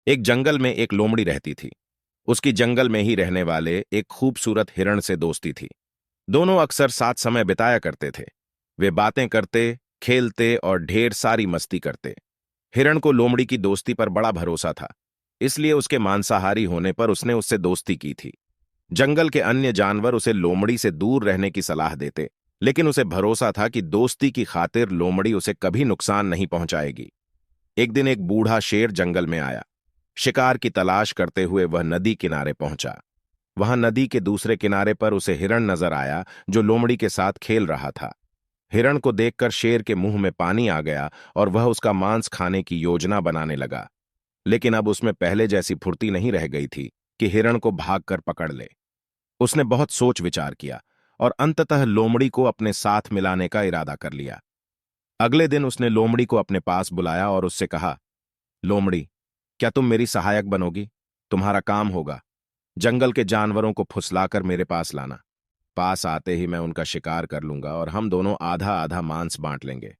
एक जंगल में एक लोमड़ी रहती थी। उसकी जंगल में ही रहने वाले एक खूबसूरत हिरण से दोस्ती थी। दोनों अक्सर साथ समय बिताया करते थे। वे बातें करते, खेलते और ढेर सारी मस्ती करते। हिरण को लोमड़ी की दोस्ती पर बड़ा भरोसा था, इसलिए उसके मांसाहारी होने पर उसने उससे दोस्ती की थी। जंगल के अन्य जानवर उसे लोमड़ी से दूर रहने की सलाह देते, लेकिन उसे भरोसा था कि दोस्ती की खातिर लोमड़ी उसे कभी नुकसान नहीं पहुंचाएगी। एक दिन एक बूढ़ा शेर जंगल में आया। शिकार की तलाश करते हुए वह नदी किनारे पहुंचा। वहां नदी के दूसरे किनारे पर उसे हिरण नजर आया, जो लोमड़ी के साथ खेल रहा था। हिरण को देखकर शेर के मुंह में पानी आ गया और वह उसका मांस खाने की योजना बनाने लगा। लेकिन अब उसमें पहले जैसी फुर्ती नहीं रह गई थी कि हिरण को भागकर पकड़ ले। उसने बहुत सोच विचार किया और अंततः लोमड़ी को अपने साथ मिलाने का इरादा कर लिया। अगले दिन उसने लोमड़ी को अपने पास बुलाया और उससे कहा, लोमड़ी, क्या तुम मेरी सहायक बनोगी? तुम्हारा काम होगा जंगल के जानवरों को फुसलाकर मेरे पास लाना। पास आते ही मैं उनका शिकार कर लूंगा और हम दोनों आधा आधा मांस बांट लेंगे।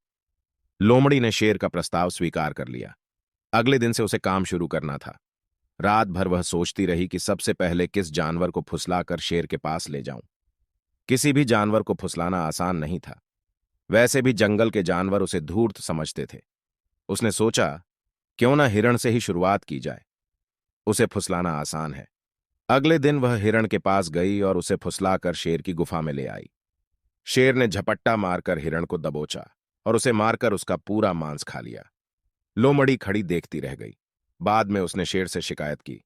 लोमड़ी ने शेर का प्रस्ताव स्वीकार कर लिया। अगले दिन से उसे काम शुरू करना था। रात भर वह सोचती रही कि सबसे पहले किस जानवर को फुसलाकर शेर के पास ले जाऊं। किसी भी जानवर को फुसलाना आसान नहीं था। वैसे भी जंगल के जानवर उसे धूर्त समझते थे। उसने सोचा, क्यों ना हिरण से ही शुरुआत की जाए। उसे फुसलाना आसान है। अगले दिन वह हिरण के पास गई और उसे फुसलाकर शेर की गुफा में ले आई। शेर ने झपट्टा मारकर हिरण को दबोचा और उसे मारकर उसका पूरा मांस खा लिया। लोमड़ी खड़ी देखती रह गई। बाद में उसने शेर से शिकायत की,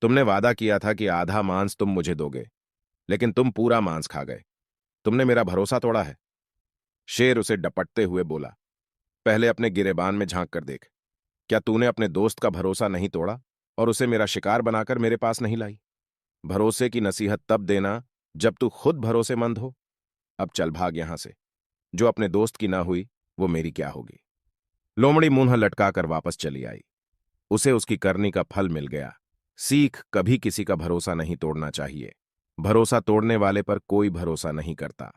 तुमने वादा किया था कि आधा मांस तुम मुझे दोगे, लेकिन तुम पूरा मांस खा गए। तुमने मेरा भरोसा तोड़ा है। शेर उसे डपटते हुए बोला, पहले अपने गिरेबान में झांक कर देख। क्या तूने अपने दोस्त का भरोसा नहीं तोड़ा और उसे मेरा शिकार बनाकर मेरे पास नहीं लाई? भरोसे की नसीहत तब देना जब तू खुद भरोसेमंद हो। अब चल भाग यहां से। जो अपने दोस्त की ना हुई, वो मेरी क्या होगी? लोमड़ी मुंह लटकाकर वापस चली आई। उसे उसकी करनी का फल मिल गया। सीख, कभी किसी का भरोसा नहीं तोड़ना चाहिए। भरोसा तोड़ने वाले पर कोई भरोसा नहीं करता।